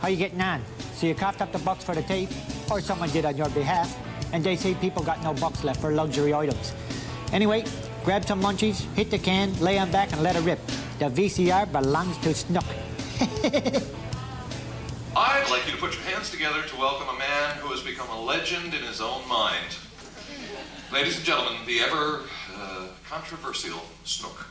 how you getting on? So you coughed up the bucks for the tape, or someone did on your behalf, and they say people got no bucks left for luxury items. Anyway, grab some munchies, hit the can, lay on back and let it rip. The VCR belongs to Snook. I'd like you to put your hands together to welcome a man who has become a legend in his own mind. Ladies and gentlemen, the ever controversial Snook.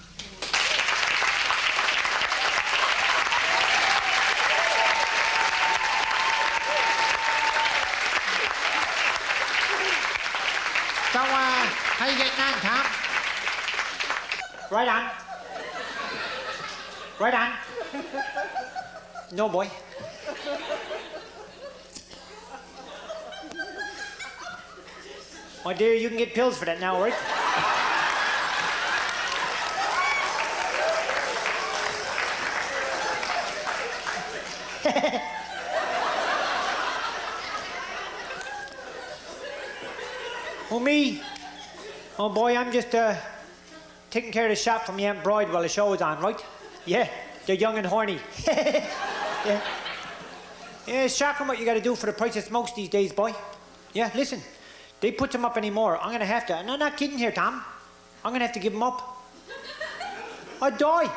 So, how you getting on, Tom? Right on. Right on. No, boy. My dear, you can get pills for that now, right? Oh, me? Oh, boy, I'm just taking care of the shop for me Aunt Bride while the show is on, right? Yeah, they're young and horny. Yeah. Yeah, it's shocking what you got to do for the price of smokes these days, boy. Yeah, listen, they put them up anymore. I'm going to have to, and I'm not kidding here, Tom. I'm going to have to give them up. I'd die.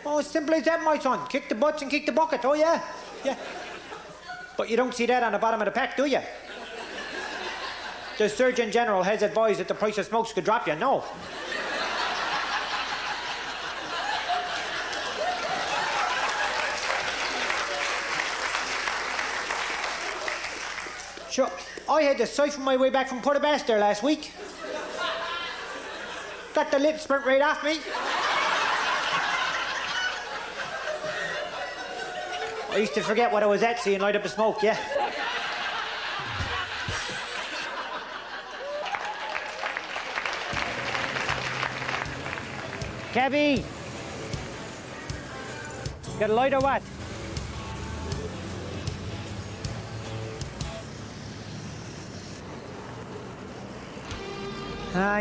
Oh, as simple as that, my son. Kick the butts and kick the bucket. Oh, yeah. Yeah. But you don't see that on the bottom of the pack, do you? The Surgeon General has advised that the price of smokes could drop you. No. Sure, I had to siphon my way back from Port Abbas there last week. Got the lip sprint right off me. I used to forget what I was at, seeing light up a smoke, yeah. Cabby! Got a light or what?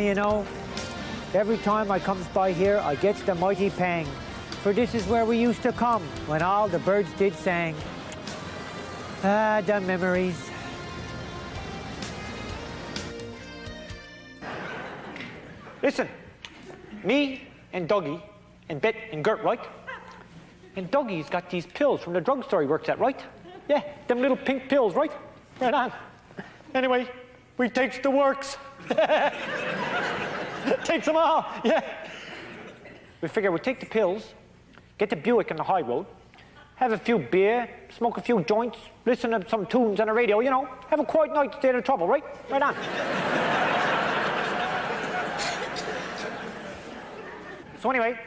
You know, every time I comes by here, I gets the mighty pang. For this is where we used to come, when all the birds did sang. Ah, the memories. Listen, me and Dougie and Bet and Gert, right? And Dougie's got these pills from the drugstore he works at, right? Yeah, them little pink pills, right? Right on. Anyway, we takes the works. Takes them all, yeah. We figure we'd take the pills, get the Buick on the high road, have a few beer, smoke a few joints, listen to some tunes on the radio, you know, have a quiet night to stay out of trouble, right? Right on. So anyway,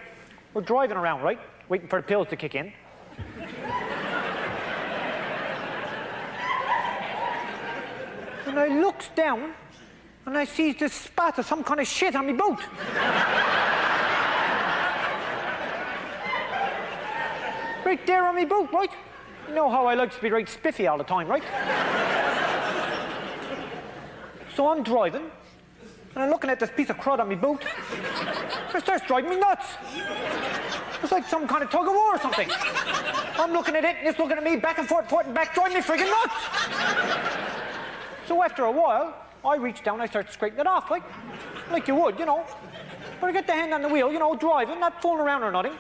we're driving around, right? Waiting for the pills to kick in. And I looks down, and I sees this spot of some kind of shit on me boot. Right there on me boot, right? You know how I like to be right spiffy all the time, right? So I'm driving, and I'm looking at this piece of crud on me boot. It starts driving me nuts. It's like some kind of tug of war or something. I'm looking at it, and it's looking at me, back and forth and back, driving me friggin' nuts. So after a while, I reach down, I start scraping it off, like you would, you know. But I get the hand on the wheel, you know, driving, not fooling around or nothing.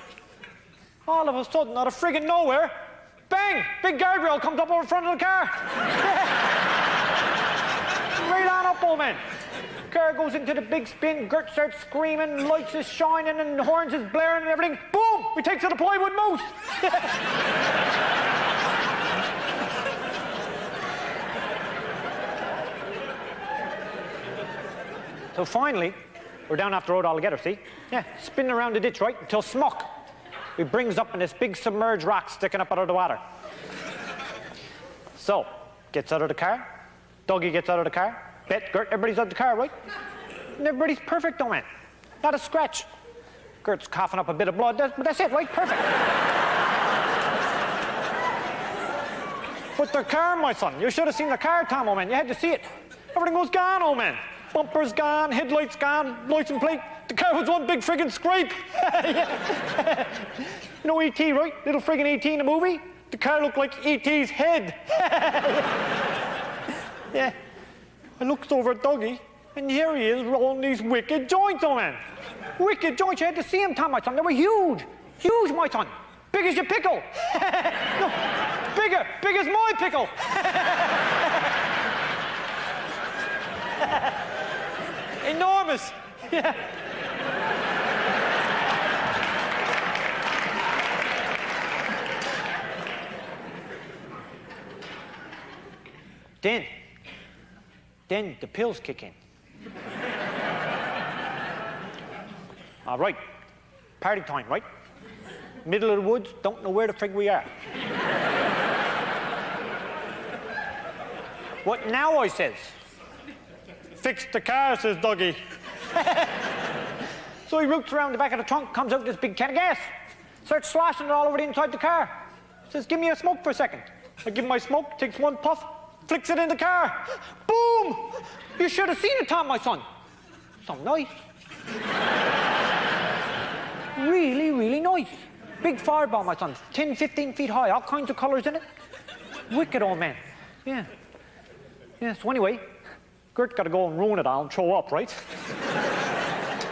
All of a sudden, out of friggin' nowhere, bang! Big guardrail comes up over the front of the car. Right on up, old man. Car goes into the big spin, Gert starts screaming, lights is shining and horns is blaring and everything. Boom! We takes out a plywood moose. So finally, we're down off the road altogether, see? Yeah, spinning around the ditch, right, until smoke. He brings up in this big submerged rock sticking up out of the water. So, gets out of the car, Dougie gets out of the car, Bet, Gert, everybody's out of the car, right? And everybody's perfect, though, man. Not a scratch. Gert's coughing up a bit of blood, but that's it, right? Perfect. But the car, my son, you should have seen the car, Tom, old man. You had to see it. Everything was gone, old man. Bumper's gone, headlights gone, license plate. The car was one big friggin' scrape. You know E.T., right? Little friggin' E.T. in the movie? The car looked like E.T.'s head. Yeah. I looked over at Dougie, and here he is rolling these wicked joints, oh man. Wicked joints. You had to see them, Tom, my son. They were huge. Huge, my son. Big as your pickle. No, bigger. Big as my pickle. Enormous. Yeah. Then the pills kick in. All right, party time, right? Middle of the woods, don't know where the frig we are. What now, I says? Fix the car, says Dougie. So he roots around the back of the trunk, comes out with this big can of gas, starts slashing it all over the inside the car. Says, give me a smoke for a second. I give him my smoke, takes one puff, flicks it in the car. Boom! You should have seen it, Tom, my son. So nice. Really, really nice. Big fireball, my son. 10, 15 feet high, all kinds of colours in it. Wicked old man. Yeah. Yeah, so anyway, Gert's got to go and ruin it all and throw up, right?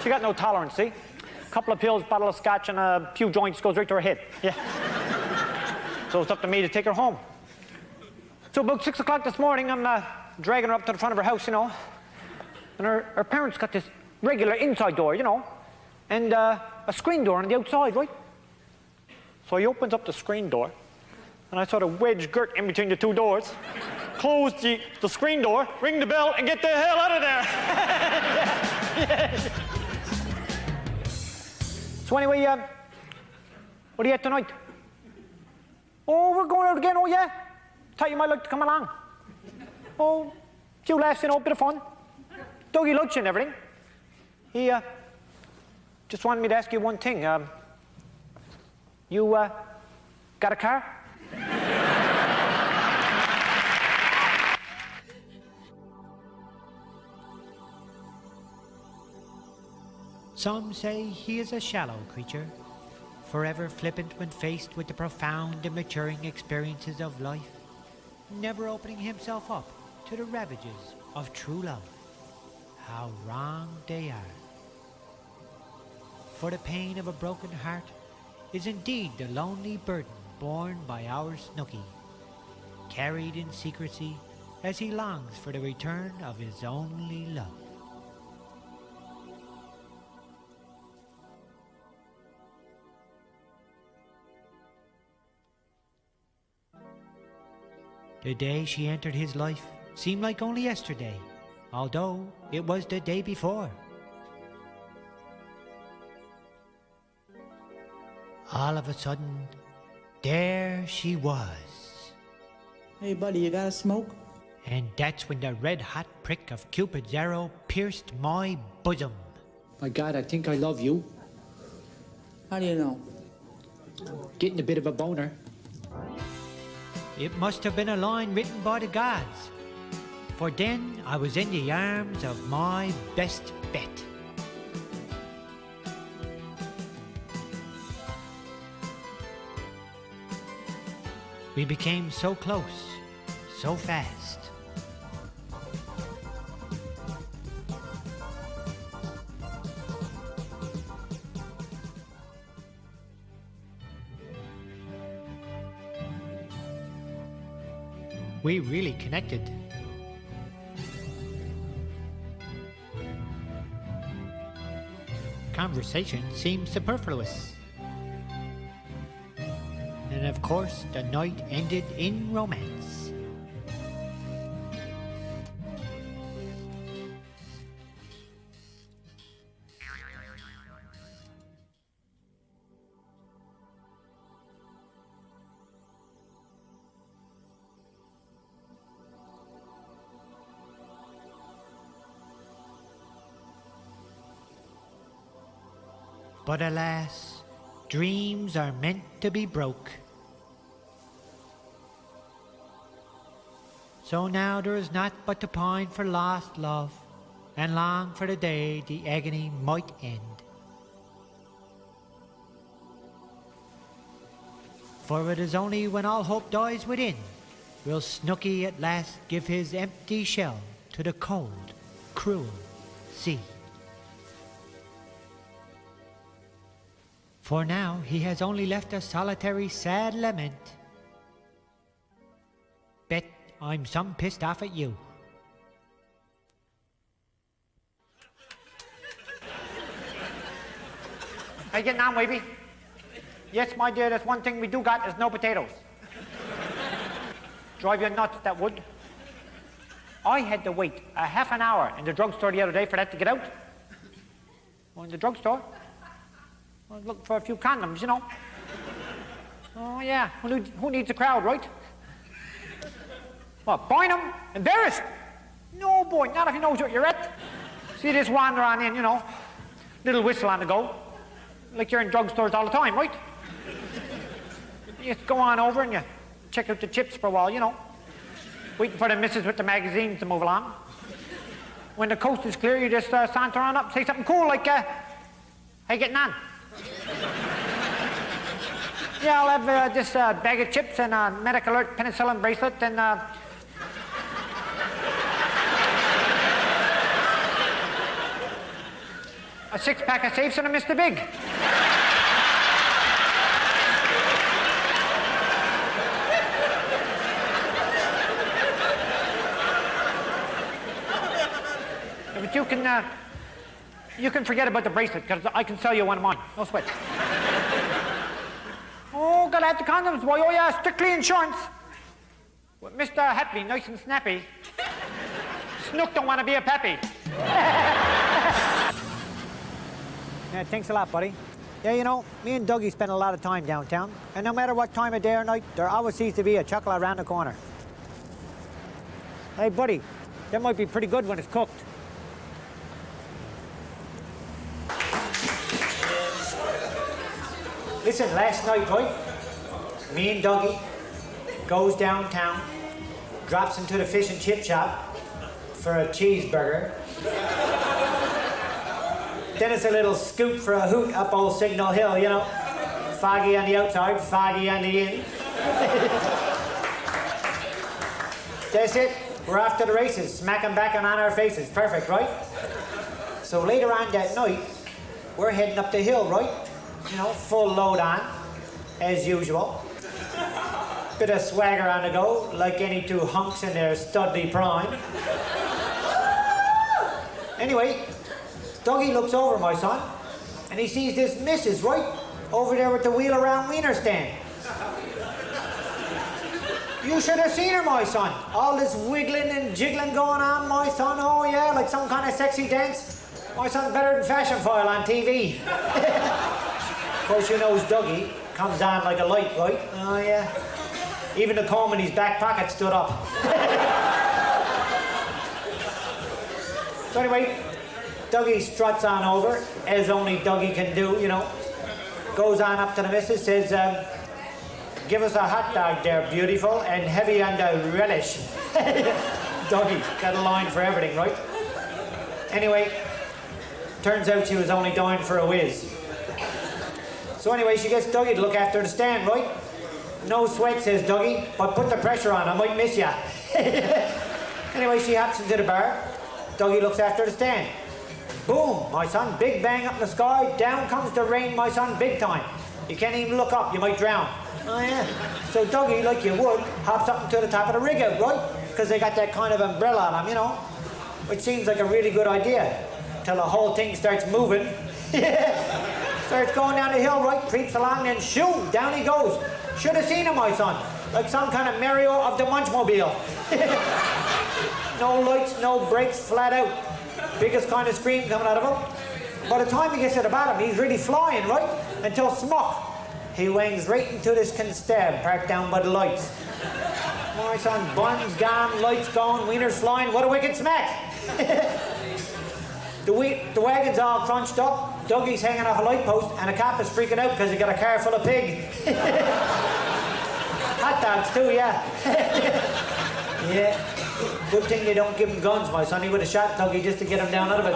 She got no tolerance, see? A couple of pills, bottle of scotch, and a few joints goes right to her head. Yeah. So it's up to me to take her home. So about 6 o'clock this morning, I'm dragging her up to the front of her house, you know. And her parents got this regular inside door, you know, and a screen door on the outside, right? So he opens up the screen door, and I sort of wedge Gert in between the two doors, close the screen door, ring the bell, and get the hell out of there. Yeah. So anyway, what do you have tonight? Oh, we're going out again, oh yeah? Thought you might like to come along. Oh, few laughs, you know, a bit of fun. Dougie lunch and everything. He just wanted me to ask you one thing. You got a car? Some say he is a shallow creature, forever flippant when faced with the profound and maturing experiences of life, never opening himself up to the ravages of true love. How wrong they are. For the pain of a broken heart is indeed the lonely burden borne by our Snooky, carried in secrecy as he longs for the return of his only love. The day she entered his life seemed like only yesterday, although it was the day before. All of a sudden, there she was. Hey, buddy, you got a smoke? And that's when the red-hot prick of Cupid's arrow pierced my bosom. My God, I think I love you. How do you know? Getting a bit of a boner. It must have been a line written by the gods, for then I was in the arms of my best bet. We became so close, so fast. We really connected. Conversation seemed superfluous. And of course, the night ended in romance. But alas, dreams are meant to be broke. So now there is naught but to pine for lost love, and long for the day the agony might end. For it is only when all hope dies within will Snooky at last give his empty shell to the cold, cruel sea. For now he has only left a solitary sad lament. Bet I'm some pissed off at you. How you getting on, Wavy? Yes, my dear, there's one thing we do got is no potatoes. Drive you nuts, that would. I had to wait a half an hour in the drugstore the other day for that to get out. Oh, in the drugstore? I was looking for a few condoms, you know. Oh, yeah. Who needs a crowd, right? What, buying them? Embarrassed? No, boy, not if he knows what you're at. See this wander on in, you know. Little whistle on the go. Like you're in drugstores all the time, right? You just go on over and you check out the chips for a while, you know. Waiting for the missus with the magazines to move along. When the coast is clear, you just saunter on up, say something cool like, how you getting on? Yeah, I'll have this bag of chips and a medic alert penicillin bracelet and a 6-pack of safes and a Mr. Big. But you can forget about the bracelet, because I can sell you one of mine. No sweat. Oh, gotta have the condoms, boy. Oh, yeah, strictly insurance. With Mr. Happy, nice and snappy. Snook don't want to be a pappy. Yeah, thanks a lot, buddy. Yeah, you know, me and Dougie spend a lot of time downtown, and no matter what time of day or night, there always seems to be a chuckle around the corner. Hey, buddy, that might be pretty good when it's cooked. Listen, last night, right, me and Dougie goes downtown, drops into the fish and chip shop for a cheeseburger. Then it's a little scoot for a hoot up old Signal Hill, you know. Foggy on the outside, foggy on the in. That's it. We're off to the races, smacking back on our faces. Perfect, right? So later on that night, we're heading up the hill, right? You know, full load on, as usual. Bit of swagger on the go, like any two hunks in their studly prime. Anyway, Dougie looks over, my son, and he sees this missus right over there with the wheel around wiener stand. You should have seen her, my son. All this wiggling and jiggling going on, my son. Oh yeah, like some kind of sexy dance. My son's better than Fashion Foil on TV. Of course, you know Dougie comes on like a light, right? Oh yeah. Even the comb in his back pocket stood up. So anyway, Dougie struts on over, as only Dougie can do, you know. Goes on up to the missus, says, give us a hot dog there, beautiful, and heavy on the relish. Dougie, got a line for everything, right? Anyway, turns out she was only dying for a whiz. So anyway, she gets Dougie to look after the stand, right? No sweat, says Dougie, but put the pressure on, I might miss ya. Anyway, she hops into the bar. Dougie looks after the stand. Boom, my son, big bang up in the sky, down comes the rain, my son, big time. You can't even look up, you might drown. Oh yeah. So Dougie, like you would, hops up to the top of the rig out, right? Because they got that kind of umbrella on them, you know? Which seems like a really good idea, till the whole thing starts moving. Starts going down the hill, right? Creeps along, then shoom, down he goes. Should have seen him, my son. Like some kind of Mario of the Munchmobile. No lights, no brakes, flat out. Biggest kind of scream coming out of him. By the time he gets to the bottom, he's really flying, right? Until smuck. He wings right into this constab parked down by the lights. My son, buns gone, lights gone, wieners flying. What a wicked smack. The wagon's all crunched up. Dougie's hanging off a light post, and a cop is freaking out because he got a car full of pig. Hot dogs too, yeah. Yeah. Good thing they don't give him guns, my son. He would have shot Dougie just to get him down out of it.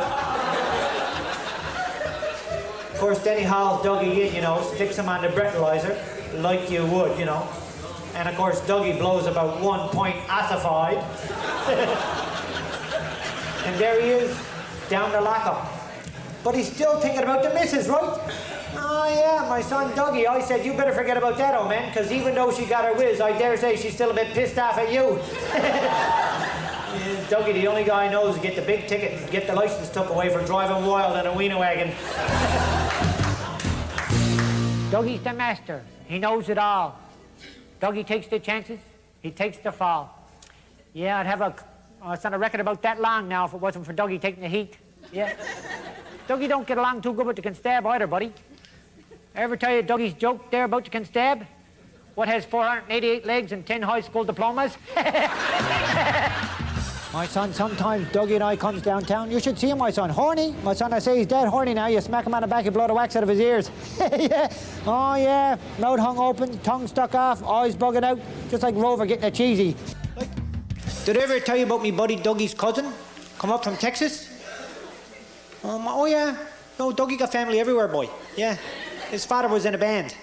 Of course, then he hauls Dougie in, you know, sticks him on the breathalyzer, like you would, you know. And of course, Dougie blows about 1 point acidified. And there he is, down the lockup. But he's still thinking about the missus, right? Oh yeah, my son Dougie, I said, you better forget about that, old man, because even though she got her whiz, I dare say she's still a bit pissed off at you. Dougie, the only guy I know is to get the big ticket and get the license took away for driving wild in a wiener wagon. Dougie's the master. He knows it all. Dougie takes the chances, he takes the fall. Yeah, I'd have it's on a record about that long now if it wasn't for Dougie taking the heat. Yeah. Dougie don't get along too good with the constab either, buddy. I ever tell you Dougie's joke there about the constab? What has 488 legs and 10 high school diplomas? My son, sometimes Dougie and I comes downtown. You should see him, my son. Horny. My son, I say he's dead horny now. You smack him on the back, you blow the wax out of his ears. Yeah. Oh, yeah. Mouth hung open, tongue stuck off, eyes bugging out, just like Rover getting a cheesy. Like, did I ever tell you about me buddy Dougie's cousin? Come up from Texas? Oh, yeah. No, Dougie got family everywhere, boy. Yeah. His father was in a band.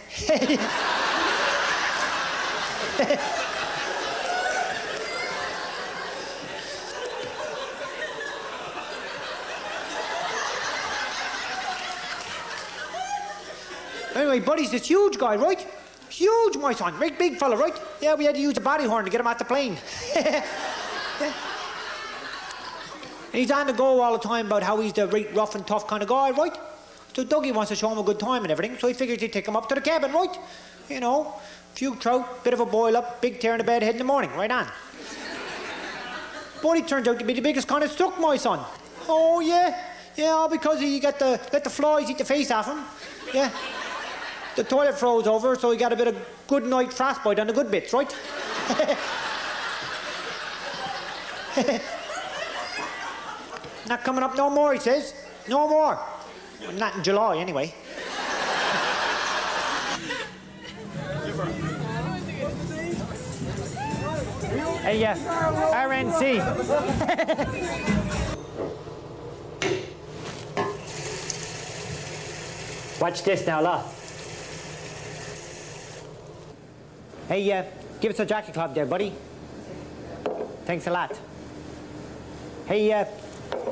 Anyway, buddy's this huge guy, right? Huge, my son. Right, big fella, right? Yeah, we had to use a body horn to get him off the plane. Yeah. And he's on the go all the time about how he's the right rough and tough kind of guy, right? So Dougie wants to show him a good time and everything, so he figures he'd take him up to the cabin, right? You know, few trout, bit of a boil up, big tear in the bed head in the morning, right on. But he turns out to be the biggest kind of snook, my son. Oh, yeah. Yeah, all because he let the flies eat the face off him. Yeah. The toilet froze over, so he got a bit of good night frostbite on the good bits, right? Not coming up no more, he says. No more. Well, not in July, anyway. Hey, RNC. Watch this now, look. Hey, give us a jockey club there, buddy. Thanks a lot. Hey,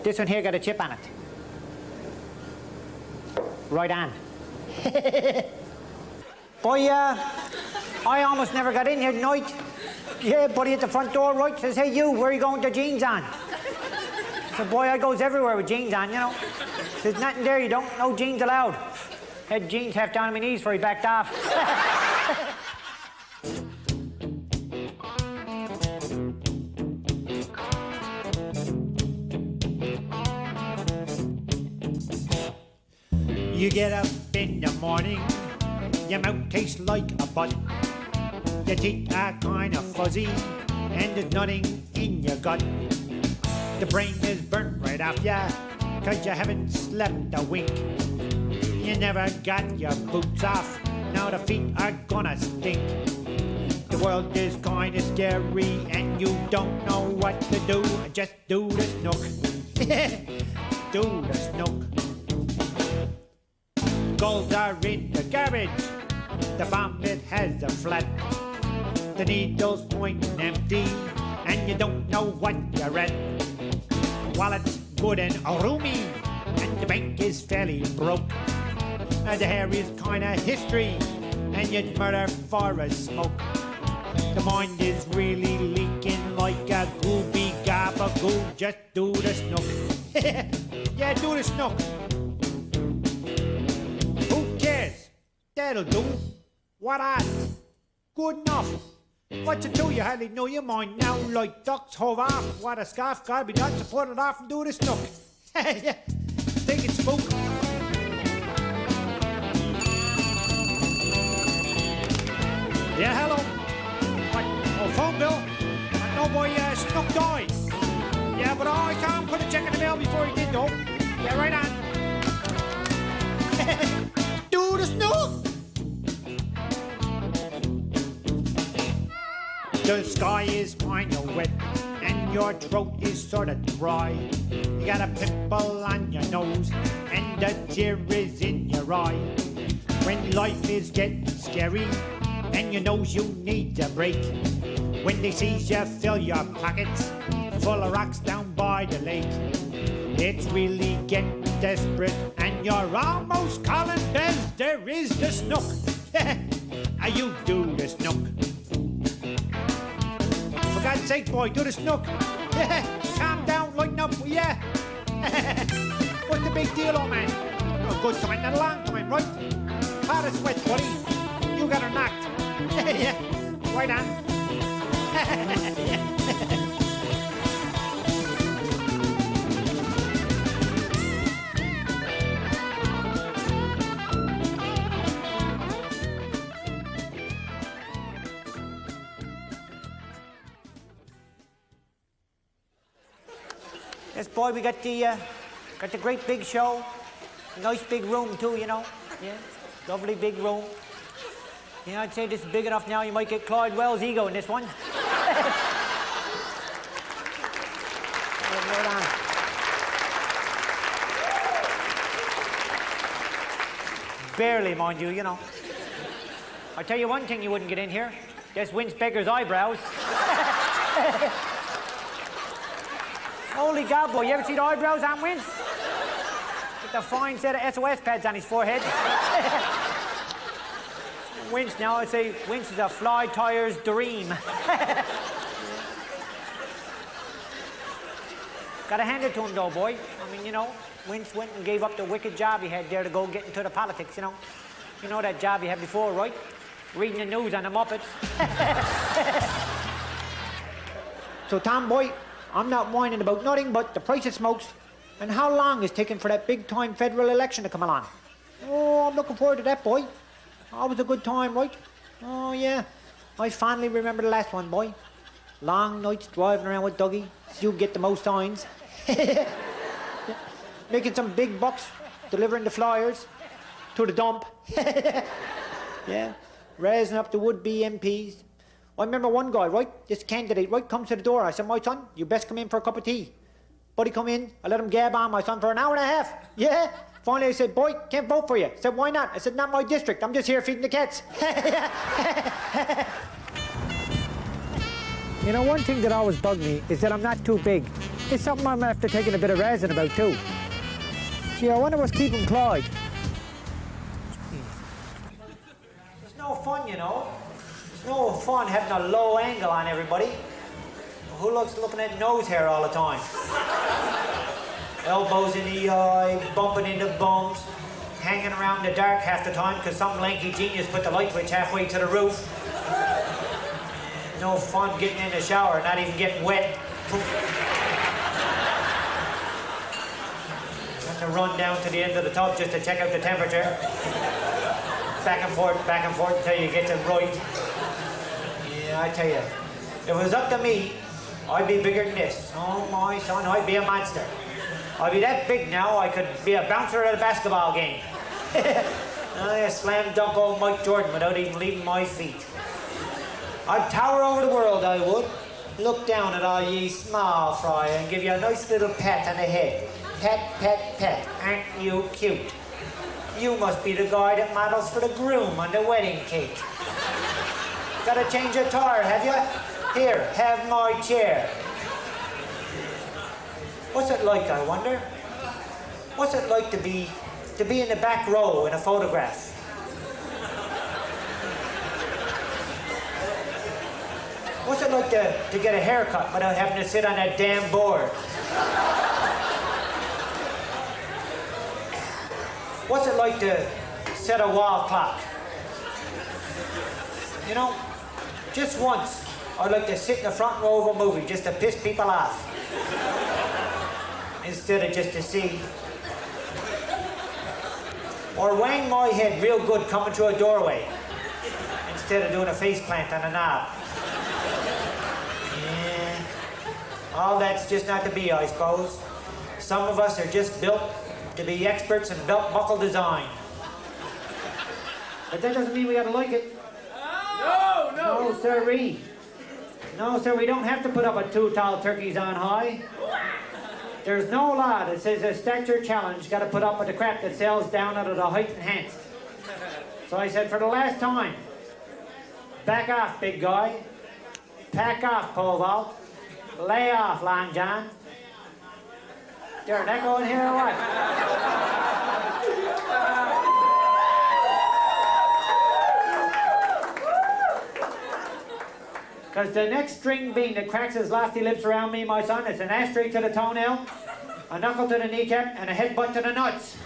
this one here got a chip on it. Right on. Boy, I almost never got in here tonight. Yeah, buddy at the front door, right, says, hey, you, where are you going with your jeans on? So, boy, I goes everywhere with jeans on, you know. Says, nothing there, you don't, no jeans allowed. Had jeans half down on my knees before he backed off. You get up in the morning, your mouth tastes like a butt. Your teeth are kind of fuzzy, and there's nothing in your gut. The brain is burnt right off ya, 'cause you haven't slept a wink. You never got your boots off, now the feet are gonna stink. The world is kinda scary, and you don't know what to do. Just do the snook. Do the snook. Goals are in the garbage, the vomit has a flat. The needle's pointing empty, and you don't know what you're at. Wallet's good and roomy, and the bank is fairly broke. The hair is kinda history, and you'd murder for a smoke. The mind is really leaking like a gooby gabagoo. Just do the snook. Yeah, do the snook. That'll do. What odds? Good enough. What you do, you hardly know your mind now. Like ducks hove off. What a scarf, gotta be done to put it off and do the snook. Yeah, think it's spook. Yeah, hello. What? Oh, phone bill? No boy, Snook died. Yeah, but I can't put a check in the mail before he did, though. Yeah, right on. Do the Snook. The sky is kind of wet, and when your throat is sort of dry. You got a pimple on your nose and a tear is in your eye. When life is getting scary and you knows you need a break. When they sees you fill your pockets full of rocks down by the lake. It's really getting desperate and you're almost calling bells. There is the snook. How you do the snook? For God's sake, boy, do the snook. Calm down, lighten up, will ya? What's the big deal, old man? A good time, not a long time, right? Part of sweat, buddy. You got her knocked. Yeah, right on. Yes, boy, we got the great big show. Nice big room too, you know. Yeah, lovely big room. Yeah, I'd say this is big enough now. You might get Clyde Wells' ego in this one. Right on. Barely, mind you, you know. I'll tell you one thing you wouldn't get in here. Just Vince Becker's eyebrows. Holy God, boy, you ever see the eyebrows on Vince? With a fine set of SOS pads on his forehead. Vince now, I'd say Vince is a fly tyre's dream. Gotta hand it to him though, boy. I mean, you know, Vince went and gave up the wicked job he had there to go get into the politics, you know. You know that job he had before, right? Reading the news on the Muppets. So, Tom, boy, I'm not whining about nothing but the price of smokes and how long it's taking for that big-time federal election to come along. Oh, I'm looking forward to that, boy. Always a good time, right? Oh, yeah. I finally remember the last one, boy. Long nights driving around with Dougie, so you get the most signs. Making some big bucks, delivering the flyers to the dump. Yeah, raising up the would-be MPs. I remember one guy, right? This candidate, right, comes to the door. I said, my son, you best come in for a cup of tea. Buddy come in, I let him gab on my son for an hour and a half. Yeah. Finally, I said, boy, can't vote for you. I said, why not? I said, not my district. I'm just here feeding the cats. You know, one thing that always bugged me is that I'm not too big. It's something I'm after taking a bit of razzing about, too. Gee, I wonder what's keeping Clyde. It's no fun, you know. It's no fun having a low angle on everybody. Who looks looking at nose hair all the time? Elbows in the eye, bumping into bumps, hanging around in the dark half the time because some lanky genius put the light switch halfway to the roof. No fun getting in the shower, not even getting wet. Have to run down to the end of the tub just to check out the temperature. Back and forth until you get it right. Yeah, I tell you, if it was up to me, I'd be bigger than this. Oh, my son, I'd be a monster. I'd be that big now, I could be a bouncer at a basketball game. I slam dunk old Mike Jordan without even leaving my feet. I'd tower over the world, I would. Look down at all ye small fry and give you a nice little pat on the head. Pat, pat, pat. Aren't you cute? You must be the guy that models for the groom on the wedding cake. Gotta change your tire, have you? Here, have my chair. What's it like, I wonder? What's it like to be in the back row in a photograph? What's it like to get a haircut without having to sit on that damn board? What's it like to set a wall clock? You know, just once, I'd like to sit in the front row of a movie just to piss people off. Instead of just to see. Or wang my head real good coming through a doorway. Instead of doing a face plant on a knob. Yeah. All that's just not to be, I suppose. Some of us are just built to be experts in belt buckle design. But that doesn't mean we gotta like it. No, sirree. No, sir, we don't have to put up with 2 tall turkeys on high. There's no law that says a stature challenge got to put up with the crap that sells down out of the height enhanced. So I said, for the last time, back off, big guy. Pack off, pole vault. Lay off, Long John. There, that going here or what? Because the next string bean that cracks his lofty lips around me, my son, it's an ashtray to the toenail, a knuckle to the kneecap, and a headbutt to the nuts.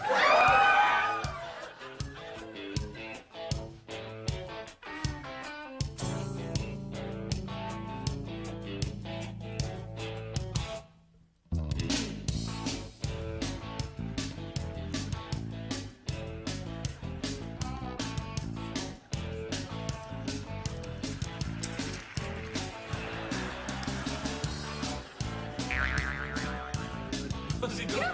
What's he doing?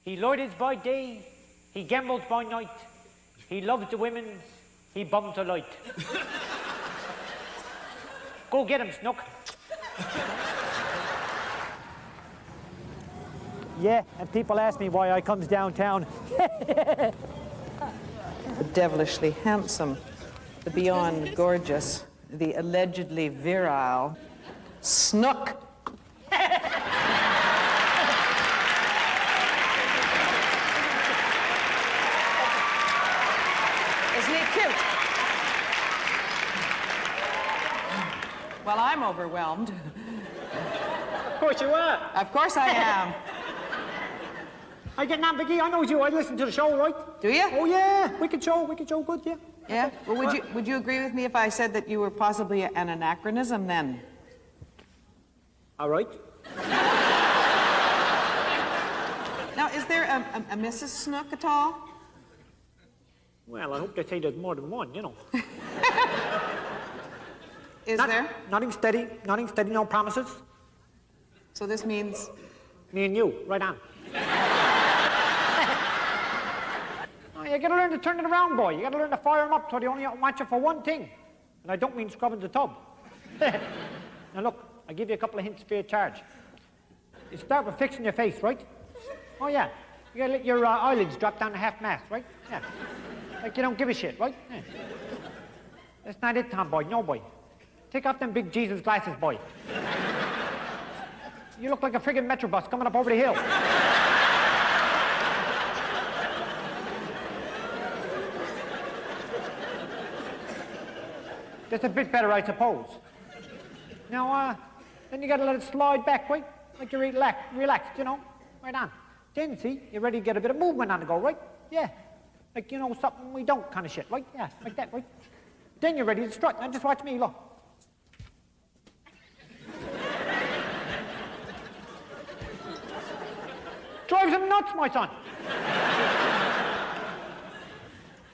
He loiters by day, he gambles by night. He loves the women, he bums a light. Go get him, Snook. Yeah, and people ask me why I comes downtown. The devilishly handsome, the beyond gorgeous, the allegedly virile Snook. Isn't he cute? Well, I'm overwhelmed. Of course you are. Of course I am. I get on, Vicky. I know you. I listen to the show, right? Do you? Oh yeah, wicked show, good, yeah. Yeah? Well, would you agree with me if I said that you were possibly an anachronism then? All right. Now, is there a Mrs. Snook at all? Well, I hope they say there's more than one, you know. Is there? Nothing steady, no promises. So this means... Me and you, right on. Oh, you gotta learn to turn it around, boy. You gotta learn to fire them up so they only want you for one thing. And I don't mean scrubbing the tub. Now look, I'll give you a couple of hints for your charge. You start with fixing your face, right? Oh yeah, you gotta let your eyelids drop down to half-mast, right? Yeah. Like you don't give a shit, right? Yeah. That's not it, Tom, boy. No, boy. Take off them big Jesus glasses, boy. You look like a friggin' Metrobus coming up over the hill. That's a bit better, I suppose. Now, then you gotta let it slide back, right? Like you're relaxed, you know? Right on. Then, see, you're ready to get a bit of movement on the go, right? Yeah. Like, you know, something we don't kind of shit, right? Yeah, like that, right? Then you're ready to strut. Now just watch me, look. Drives him nuts, my son.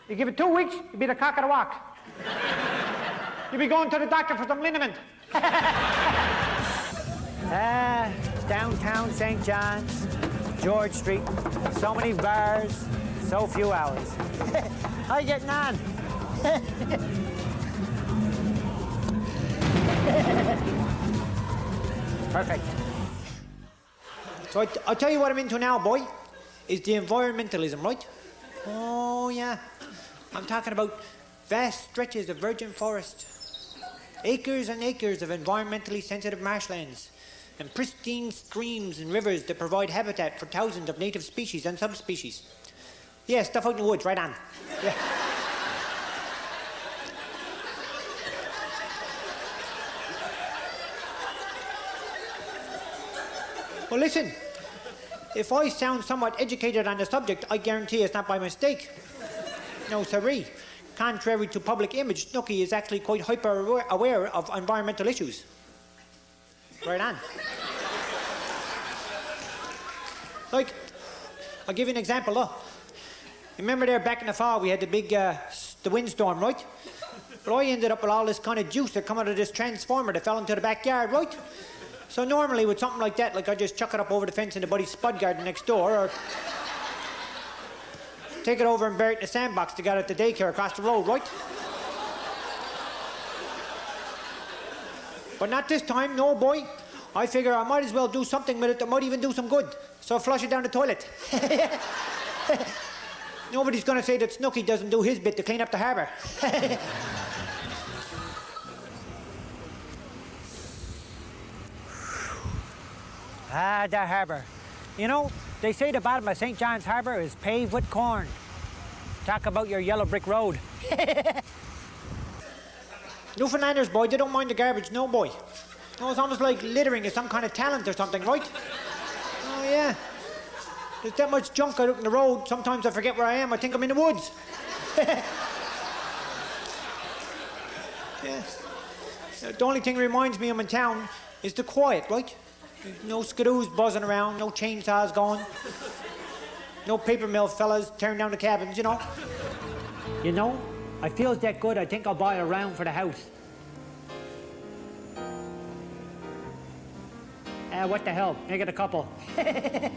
You give it 2 weeks, you'll be the cock of the walk. You'll be going to the doctor for some liniment. Downtown St. John's, George Street. So many bars, so few hours. How you getting on? Perfect. So I'll tell you what I'm into now, boy, is the environmentalism, right? Oh, yeah. I'm talking about vast stretches of virgin forest, acres and acres of environmentally sensitive marshlands, and pristine streams and rivers that provide habitat for thousands of native species and subspecies. Yeah, stuff out in the woods, right on. Yeah. Well, listen, if I sound somewhat educated on the subject, I guarantee it's not by mistake. No, sirree. Contrary to public image, Snooky is actually quite hyper-aware of environmental issues. Right on. Like, I'll give you an example, look. Remember there back in the fall, we had the big, the windstorm, right? But I ended up with all this kind of juice that come out of this transformer that fell into the backyard, right? So normally with something like that, like I just chuck it up over the fence in the buddy's spud garden next door, or take it over and bury it in the sandbox they got at the daycare across the road, right? But not this time, no, boy. I figure I might as well do something with it that might even do some good. So I flush it down the toilet. Nobody's gonna say that Snooky doesn't do his bit to clean up the harbour. Ah, the harbour. You know, they say the bottom of St. John's Harbour is paved with corn. Talk about your yellow brick road. Newfoundlanders, boy, they don't mind the garbage, no, boy. No, it's almost like littering is some kind of talent or something, right? Oh, yeah. There's that much junk out in the road, sometimes I forget where I am. I think I'm in the woods. Yeah. The only thing that reminds me I'm in town is the quiet, right? No skidoos buzzing around, no chainsaws going, no paper mill fellas tearing down the cabins, you know. You know, I feels that good, I think I'll buy a round for the house. What the hell, make it a couple. Yeah,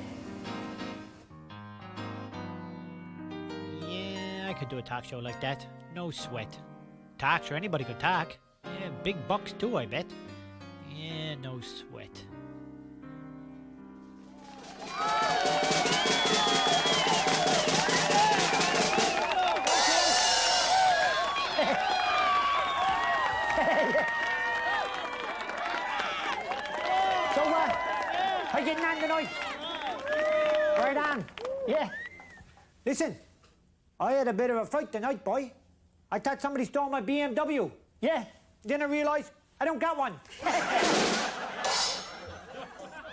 I could do a talk show like that, no sweat. Talk, sure, anybody could talk. Yeah, big bucks too, I bet. Yeah, no sweat. So, how you getting on tonight? Right on. Yeah. Listen, I had a bit of a fight tonight, boy. I thought somebody stole my BMW. Yeah. Then I realized I don't got one.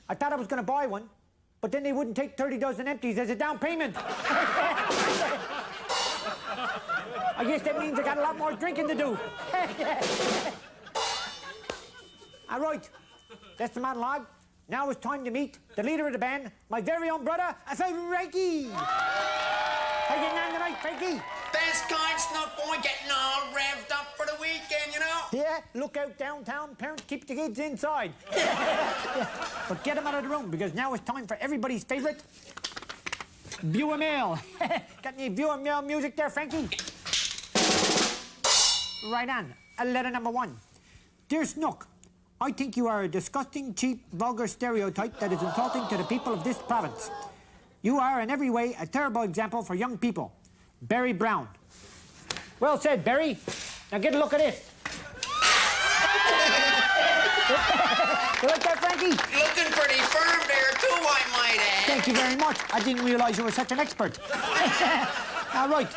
I thought I was going to buy one, but then they wouldn't take 30 dozen empties as a down payment. I guess that means I got a lot more drinking to do. All right, that's the monologue. now it's time to meet the leader of the band, my very own brother, Frankie. How you getting on tonight, Frankie? Best kind, Snook boy, getting all revved up for the weekend, you know? Yeah, look out downtown, parents, keep the kids inside. But get them out of the room, because now it's time for everybody's favourite viewer mail. Got any viewer mail music there, Frankie? Right on. Letter number 1. Dear Snook, I think you are a disgusting, cheap, vulgar stereotype that is insulting to the people of this province. You are, in every way, a terrible example for young people. Barry Brown. Well said, Barry. Now get a look at this. You like that, Frankie? Looking pretty firm there, too, I might add. Thank you very much. I didn't realise you were such an expert. All right.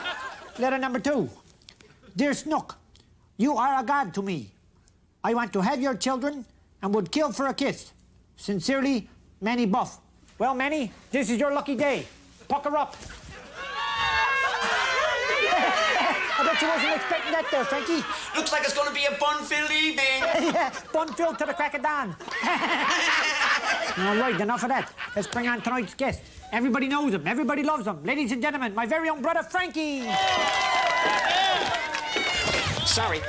Letter number 2. Dear Snook, you are a god to me. I want to have your children and would kill for a kiss. Sincerely, Manny Buff. Well, Manny, this is your lucky day. Pucker up. I bet you wasn't expecting that there, Frankie. Looks like it's going to be a bun-filled evening. Yeah, bun filled to the crack of dawn. All right, enough of that. Let's bring on tonight's guest. Everybody knows him. Everybody loves him. Ladies and gentlemen, my very own brother, Frankie. Sorry.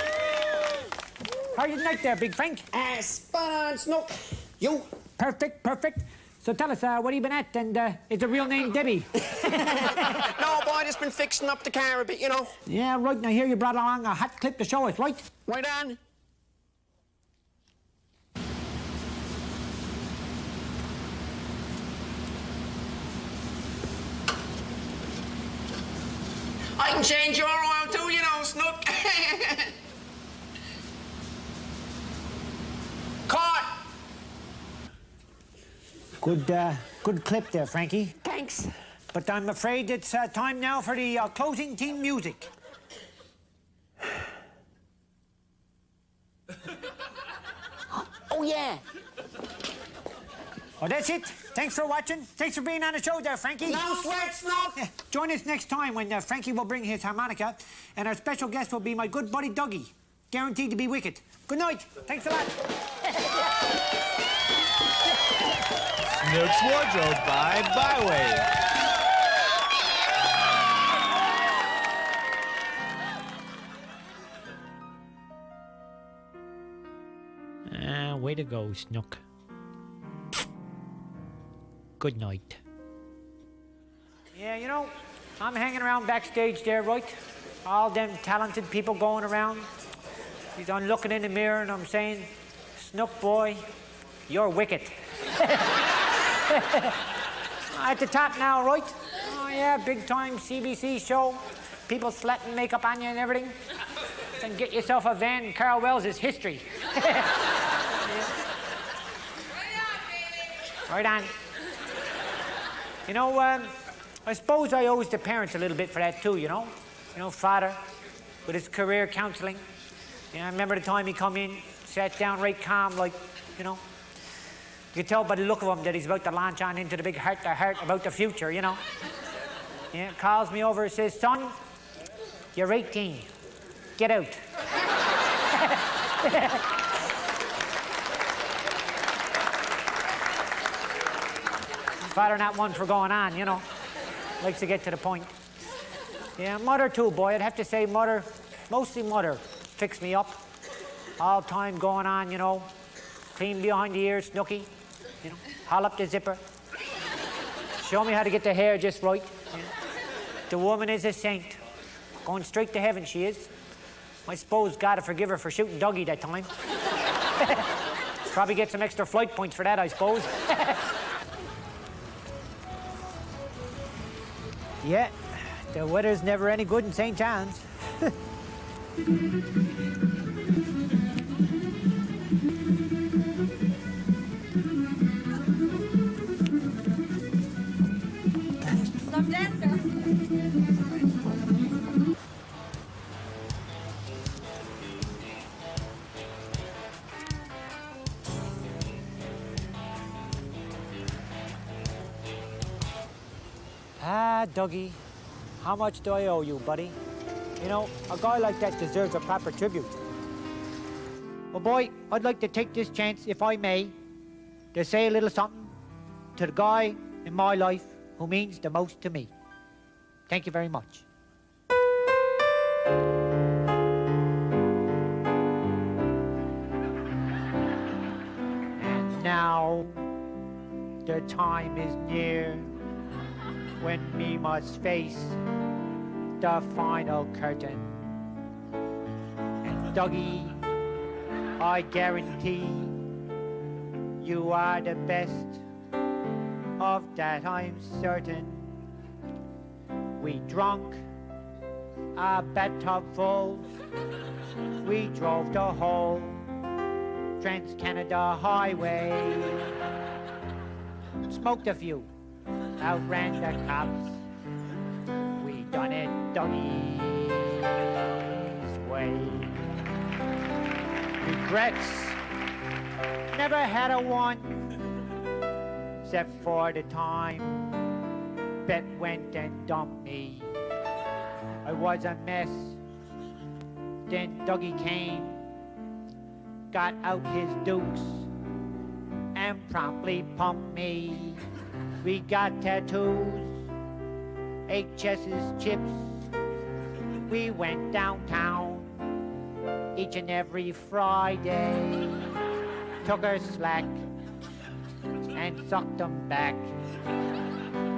How are you tonight there, Big Frank? Spot on, Snook. You? Perfect, perfect. So tell us, what have you been at, and is the real name Debbie? No, boy, just been fixing up the car a bit, you know. Yeah, right. Now here you brought along a hot clip to show us, right? Right on. I can change your oil too, you know, Snook. Caught! Good clip there, Frankie. Thanks. But I'm afraid it's time now for the closing team music. Oh, yeah. Oh, that's it. Thanks for watching. Thanks for being on the show there, Frankie. No sweat, Snook. Yeah, join us next time when Frankie will bring his harmonica, and our special guest will be my good buddy Dougie. Guaranteed to be wicked. Good night. Thanks a lot. Snook's Wardrobe by Byway. Way to go, Snook. Good night. Yeah, you know, I'm hanging around backstage there, right? All them talented people going around. I'm looking in the mirror and I'm saying, Snook boy, you're wicked. At the top now, right? Oh yeah, big time CBC show. People slapping makeup on you and everything. Then get yourself a van, Carl Wells' History. Right on. You know, I suppose I owes the parents a little bit for that too, you know? You know, father, with his career counselling. I remember the time he come in, sat down right calm, like, you know. You could tell by the look of him that he's about to launch on into the big heart-to-heart about the future, you know. Yeah, calls me over and says, son, you're 18. Get out. Father not one for going on, you know. Likes to get to the point. Yeah, mother too, boy. I'd have to say mother, mostly mother, fixed me up. All time going on, you know. Clean behind the ears, Snooky. You know, haul up the zipper. Show me how to get the hair just right. Yeah. The woman is a saint. Going straight to heaven, she is. I suppose God will forgive her for shooting Dougie that time. Probably get some extra flight points for that, I suppose. Yeah, the weather's never any good in St. John's. Some dancer. Ah, Dougie, how much do I owe you, buddy? You know, a guy like that deserves a proper tribute. Well, boy, I'd like to take this chance, if I may, to say a little something to the guy in my life who means the most to me. Thank you very much. And now the time is near when me must face the final curtain. And Dougie, I guarantee you are the best, of that I'm certain. We drunk a bathtub full, we drove the whole Trans-Canada Highway, smoked a few, outran the cops, we done it Dougie's way. Regrets, never had a one, except for the time Bet went and dumped me. I was a mess. Then Dougie came, got out his dukes, and promptly pumped me. We got tattoos, ate Chess's chips. We went downtown each and every Friday, took her slack and sucked them back.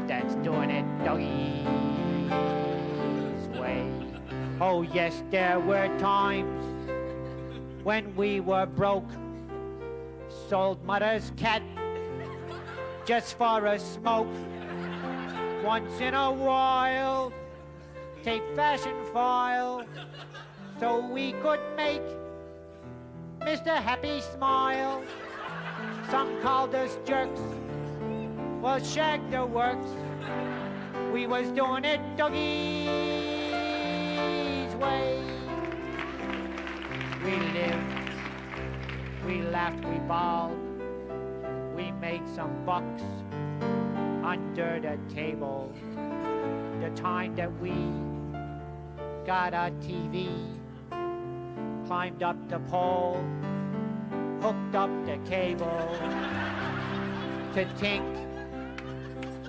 That's doing it Dougie's way. Oh yes, there were times when we were broke, sold mother's cat just for a smoke. Once in a while, take fashion file so we could make Mr. Happy smile. Some called us jerks, well, shag the works. We was doing it Dougie's way. We lived, we laughed, we bawled. We made some bucks under the table. The time that we got a TV, climbed up the pole, hooked up the cable. To think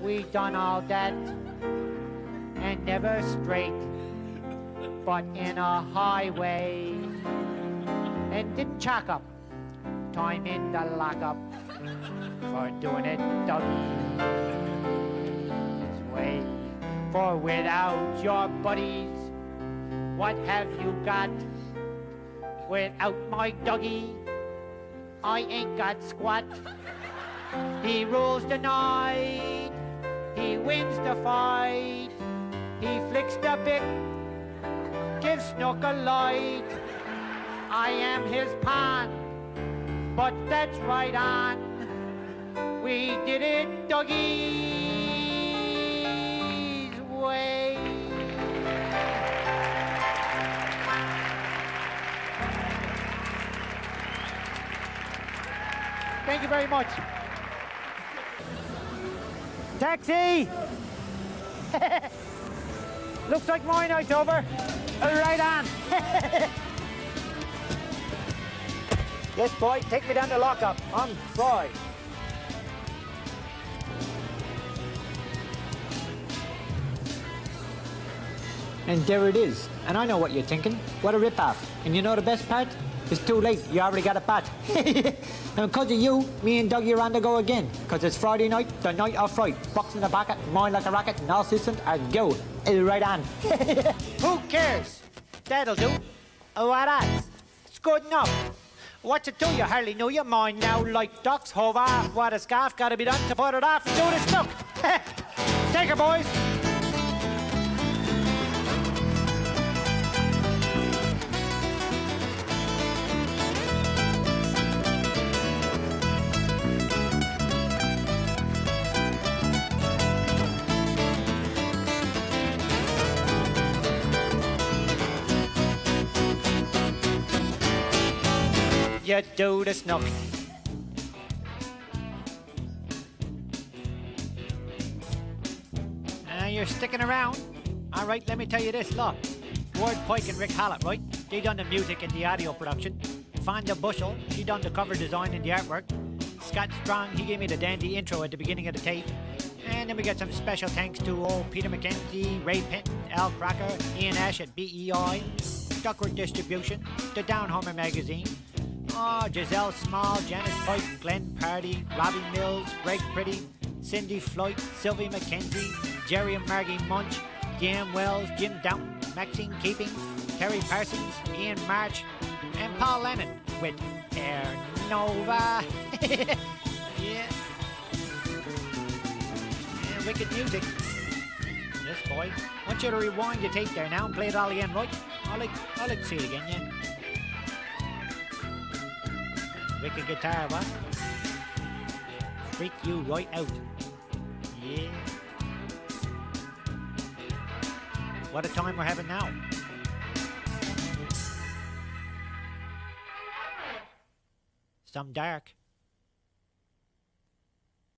we done all that and never straight, but in a highway, and didn't chalk up time in the lockup for doing it Dougie's way. For without your buddies, what have you got? Without my Dougie, I ain't got squat. He rules the night, he wins the fight, he flicks the bit, gives Snook a light. I am his pawn, but that's right on. We did it Dougie's way. Thank you very much. Taxi! Looks like my night's over. Right on. Yes, boy, take me down to lockup. I'm fried. And there it is. And I know what you're thinking. What a rip-off. And you know the best part? It's too late. You already got a bat. And because of you, me and Dougie are on the go again. Because it's Friday night, the night of fright. Box in the pocket, mine like a rocket, and all systems are go. Right on. Who cares? That'll do. Oh, what else? It's good enough. What's it do? You hardly know your mind now like ducks. Hove off. What a scarf got to be done to put it off and do the snook. Take her, boys. You do the snook. You're sticking around. All right, let me tell you this, look. Ward Pike and Rick Hallett, right? They done the music and the audio production. Fonda Bushell, she done the cover design and the artwork. Scott Strong, he gave me the dandy intro at the beginning of the tape. And then we got some special thanks to old Peter McKenzie, Ray Penton, Al Crocker, Ian Ash at BEI, Duckworth Distribution, The Downhomer Magazine, Giselle Small, Janice Pike, Glenn Pardy, Robbie Mills, Greg Pretty, Cindy Floyd, Sylvie McKenzie, Jerry and Margie Munch, Jan Wells, Jim Downton, Maxine Keeping, Terry Parsons, Ian March, and Paul Lennon with Air Nova. Yeah. And wicked music. Yes, boy. I want you to rewind the tape there now and play it all again, right? I'll like to see it again, yeah. Wicked guitar, what? Freak you right out. Yeah. What a time we're having now. Some dark.